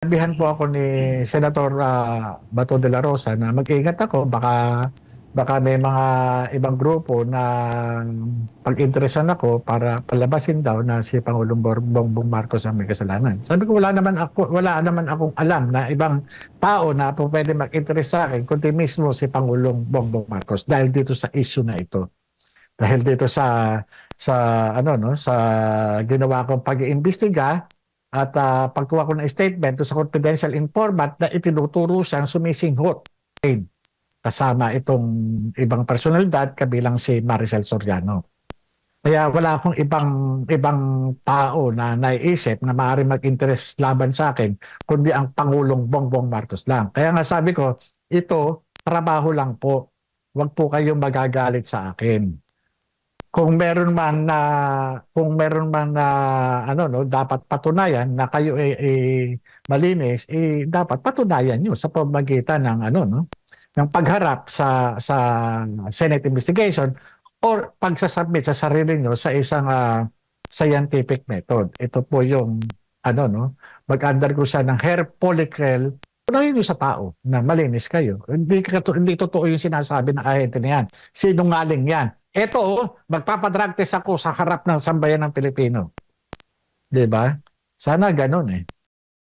Sinabihan po ako ni Senator Bato de la Rosa na mag-ingat ako, baka may mga ibang grupo na pag-interesan ako para palabasin daw na si Pangulong Bongbong Marcos ang may kasalanan. Sabi ko wala naman akong alam na ibang tao na po pwede mag-interest sa akin kundi mismo si Pangulong Bongbong Marcos dahil dito sa issue na ito. Dahil dito sa ano no sa ginawa kong pag-iimbestiga at pagkuha ko ng statement to sa confidential informant na itinuturo siyang sumisinghot kasama itong ibang personalidad kabilang si Maricel Soriano. Kaya wala akong ibang tao na naiisip na maaari mag-interest laban sa akin kundi ang Pangulong Bongbong Marcos lang. Kaya nga sabi ko, ito trabaho lang po. Huwag po kayong magagalit sa akin. Kung meron man na ano no dapat patunayan na kayo malinis, dapat patunayan niyo sa pamamagitan ng ano no ng pagharap sa Senate investigation or pagsasubmit sa sarili niyo sa isang scientific method. Ito po yung ano no mag-undergo siya ng hair follicle. Unahin niyo sa tao na malinis kayo. Hindi totoo yung sinasabi ng ahente na yan. Sinungaling yan. Ito, magpapadrug test ako sa harap ng sambayan ng Pilipino. 'Di ba? Sana ganun eh.